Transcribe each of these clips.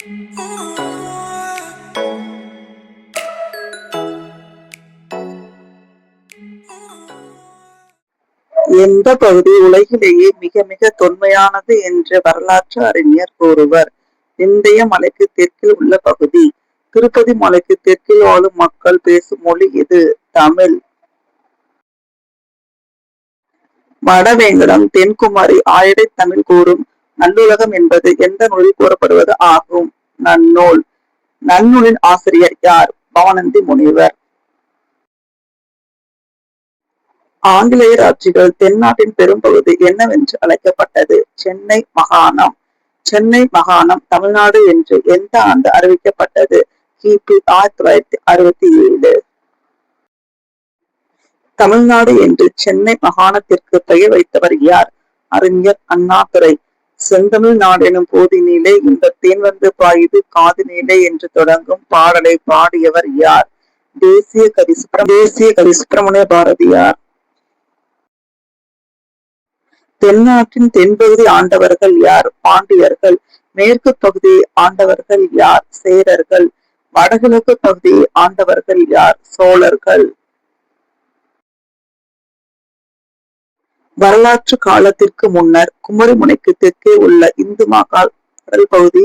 எந்த பகுதி உலகிலேயே மிக மிக தொன்மையானது என்று வரலாற்று அறிஞர் கூறுவர்? விந்திய மலைக்கு தெற்கில் உள்ள பகுதி. திருப்பதி மலைக்கு தெற்கில் வாழும் மக்கள் பேசும் மொழி எது? தமிழ். வடவேங்கடம் தென்குமரி ஆயிடை தமிழ் கூறும் நல்லுலகம் என்பது எந்த நூலில் கூறப்படுவது ஆகும்? நன்னூல். நன்னூலின் ஆசிரியர் யார்? பவணந்தி முனிவர். ஆங்கிலேயர் ஆட்சிகள் தென்னாட்டின் பெரும்பகுதி என்னவென்று அழைக்கப்பட்டது? சென்னை மகாணம். சென்னை மகாணம் தமிழ்நாடு என்று எந்த ஆண்டு அறிவிக்கப்பட்டது? கிபி 1967. தமிழ்நாடு என்று சென்னை மகாணத்திற்கு பெயர் வைத்தவர் யார்? அறிஞர் அண்ணாதுரை. செந்தமிழ் நாடெனும் போதினிலே இந்த தேன் வந்து பாயுது காதினிலே என்று தொடங்கும் பாடலை பாடியவர் யார்? தேசிய கவி சுப்பிரமணிய பாரதியார். தென்னாட்டின் தென்பகுதி ஆண்டவர்கள் யார்? பாண்டியர்கள். மேற்கு பகுதியை ஆண்டவர்கள் யார்? சேரர்கள். வடகிழக்கு பகுதியை ஆண்டவர்கள் யார்? சோழர்கள். வரலாற்று காலத்திற்கு முன்னர் குமரிமுனைக்கு தெற்கே உள்ள இந்து மகால் கடல் பகுதி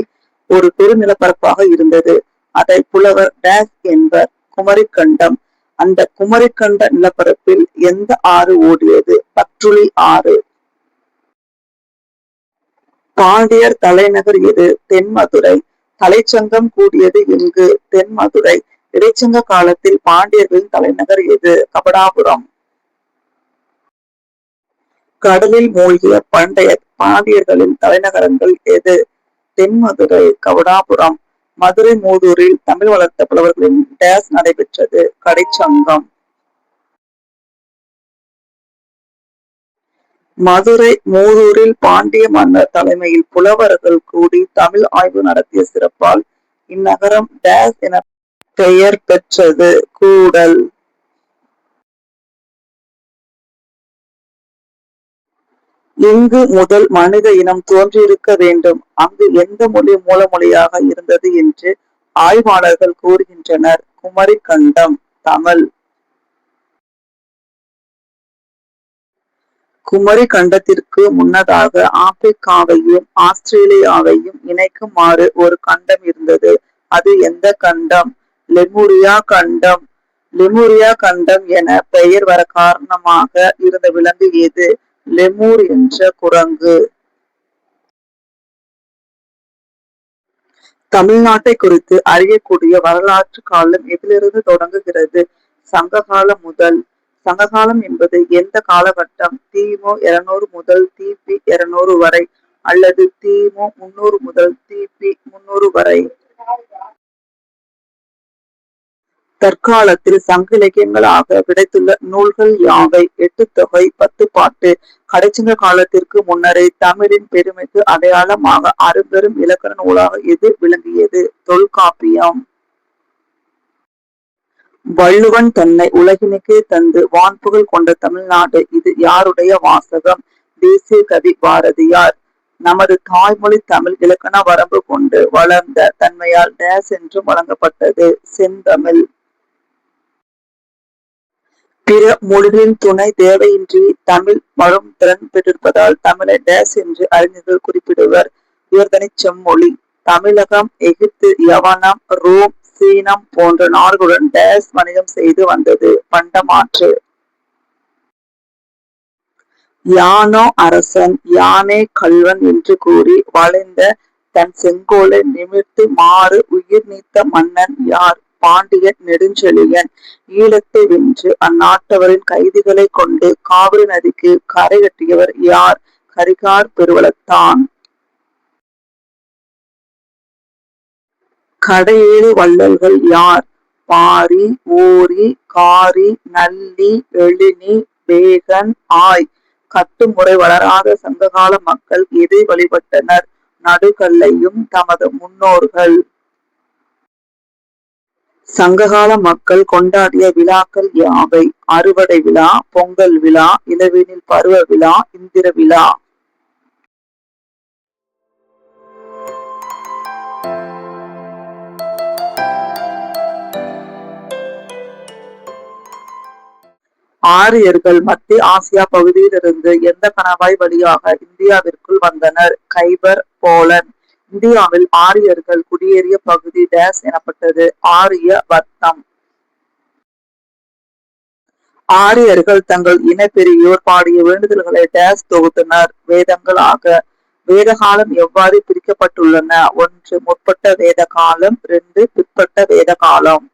ஒரு பெருநிலப்பரப்பாக இருந்தது. அதை புலவர் டேஸ் என்பர் குமரிக்கண்டம். அந்த குமரிக்கண்ட நிலப்பரப்பில் எந்த ஆறு ஓடியது? பற்றுளி ஆறு. பாண்டியர் தலைநகர் எது? தென்மதுரை. தலைச்சங்கம் கூடியது எங்கு? தென்மதுரை. இடைச்சங்க காலத்தில் பாண்டியர்களின் தலைநகர் எது? கபடாபுரம். கடலில் மூழ்கிய பண்டைய பாண்டியர்களின் தலைநகரங்கள் எது? தென்மதுரை, கபடாபுரம். மதுரை மூதூரில் தமிழ் வளர்த்த புலவர்களின் டேஸ் நடைபெற்றது? கடைச்சங்கம். மதுரை மூதூரில் பாண்டிய மன்னர் தலைமையில் புலவர்கள் கூடி தமிழ் ஆய்வு நடத்திய சிறப்பால் இந்நகரம் டேஸ் என பெயர் பெற்றது? கூடல். எங்கு முதல் மனித இனம் தோன்றியிருக்க வேண்டும்? அங்கு எந்த மொழி மூலமொழியாக இருந்தது என்று ஆய்வாளர்கள் கூறுகின்றனர்? குமரிக்கண்டம், தமிழ். குமரி கண்டத்திற்கு முன்னதாக ஆப்பிரிக்காவையும் ஆஸ்திரேலியாவையும் இணைக்குமாறு ஒரு கண்டம் இருந்தது. அது எந்த கண்டம்? லெமுரியா கண்டம். லெமுரியா கண்டம் என பெயர் வர காரணமாக இருந்த விலங்கு எது? லெமூர் என்ற குரங்கு. தமிழ்நாட்டை குறித்து அறியக்கூடிய வரலாற்று காலம் எதிலிருந்து தொடங்குகிறது? சங்ககாலம் முதல். சங்ககாலம் என்பது எந்த காலகட்டம்? கிமு 200 முதல் கிபி 200 வரை அல்லது கிமு 300 முதல் கிபி 300 வரை. தற்காலத்தில் சங்க இலக்கியங்களாக கிடைத்துள்ள நூல்கள் யாவை? 8 தொகை, 10 பாட்டு. கடைச்சங்க காலத்திற்கு முன்னரே தமிழின் பெருமைக்கு அடையாளமாக அரும்பெரும் இலக்கண நூலாக எது விளங்கியது? தொல்காப்பியம். வள்ளுவன் தன்னை உலகினுக்கே தந்து வான்புகழ் கொண்ட தமிழ்நாடு இது யாருடைய வாசகம்? தேசிய கவி பாரதியார். நமது தாய்மொழி தமிழ் இலக்கண வரம்பு கொண்டு வளர்ந்த தன்மையால் டேஸ் என்றும் வழங்கப்பட்டது? செந்தமிழ். பிற மொழிகளின் துணை தேவையின்றி தமிழ் வளரும் திறன் பெற்றிருப்பதால் தமிழை டேஸ் என்று அறிஞர்கள் குறிப்பிடுவர்? உயர்தனிச் செம்மொழி. தமிழகம் எகிப்து, யவனம், ரோம், சீனம் போன்ற நாடுகளுடன் டேஸ் வணிகம் செய்து வந்தது? பண்டமாற்று. யானோ அரசன் யானே கள்வன் என்று கூறி வளைந்த தன் செங்கோலை நிமிர்த்து மாறு உயிர் நீத்த மன்னன் யார்? பாண்டியன் நெடுஞ்செழியன். ஈழத்தை வென்று அந்நாட்டவரின் கைதிகளை கொண்டு காவிரி நதிக்கு கரை கட்டியவர் யார்? கரிகார் பெருவளத்தான். கடையேழு வள்ளல்கள் யார்? பாரி, ஓரி, காரி, நல்லி, எழினி, வேகன், ஆய். கட்டுமுறை வளராத சங்ககால மக்கள் எதை வழிபட்டனர்? நடுகல்லையும் தமது முன்னோர்கள். சங்ககால மக்கள் கொண்டாடிய விழாக்கள் யாவை? அறுவடை விழா, பொங்கல் விழா, இளவேனில் பருவ விழா, இந்திர விழா. ஆரியர்கள் மத்திய ஆசியா பகுதியிலிருந்து எந்த கணவாய் வழியாக இந்தியாவிற்குள் வந்தனர்? கைபர், போலந்து. இந்தியாவில் ஆரியர்கள் குடியேறிய பகுதி டேஸ் எனப்பட்டது? ஆரிய வர்த்தம். ஆரியர்கள் தங்கள் இன பெரியோர் பாடிய வேண்டுதல்களை டேஸ் தொகுத்தனர் வேதங்களாக. வேத காலம் எவ்வாறு பிரிக்கப்பட்டுள்ளன? 1 முற்பட்ட வேத காலம், 2 பிற்பட்ட வேத காலம்.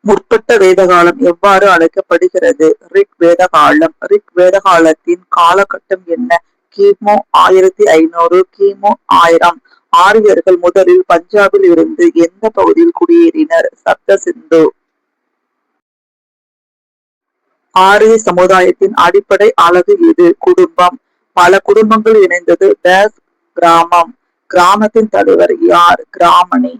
முற்பட்ட வேத காலம் எவ்வாறு அழைக்கப்படுகிறது? ரிக் வேத காலம். ரிக் வேத காலத்தின் காலகட்டம் என்ன? கிமு 1500, கிமு 1000. ஆரியர்கள் முதலில் பஞ்சாபில் இருந்து எந்த பகுதியில் குடியேறினர்? சப்த சிந்து. ஆரிய சமுதாயத்தின் அடிப்படை அலகு எது? குடும்பம். பல குடும்பங்கள் இணைந்தது டேஸ் கிராமம். கிராமத்தின் தலைவர் யார்? கிராமணி.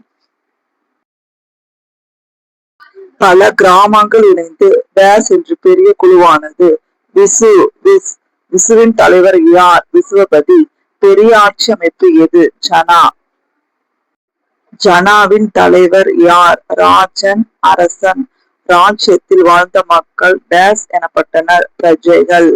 பல கிராமங்கள் இணைந்து டேஸ் என்று பெரிய குழுவானது? விசு. விசுவின் தலைவர் யார்? விசுவபதி. பெரிய ஆட்சி அமைப்பு எது? ஜனா. ஜனாவின் தலைவர் யார்? ராஜன், அரசன். ராஜ்யத்தில் வாழ்ந்த மக்கள் டேஸ் எனப்பட்டனர்? பிரஜைகள்.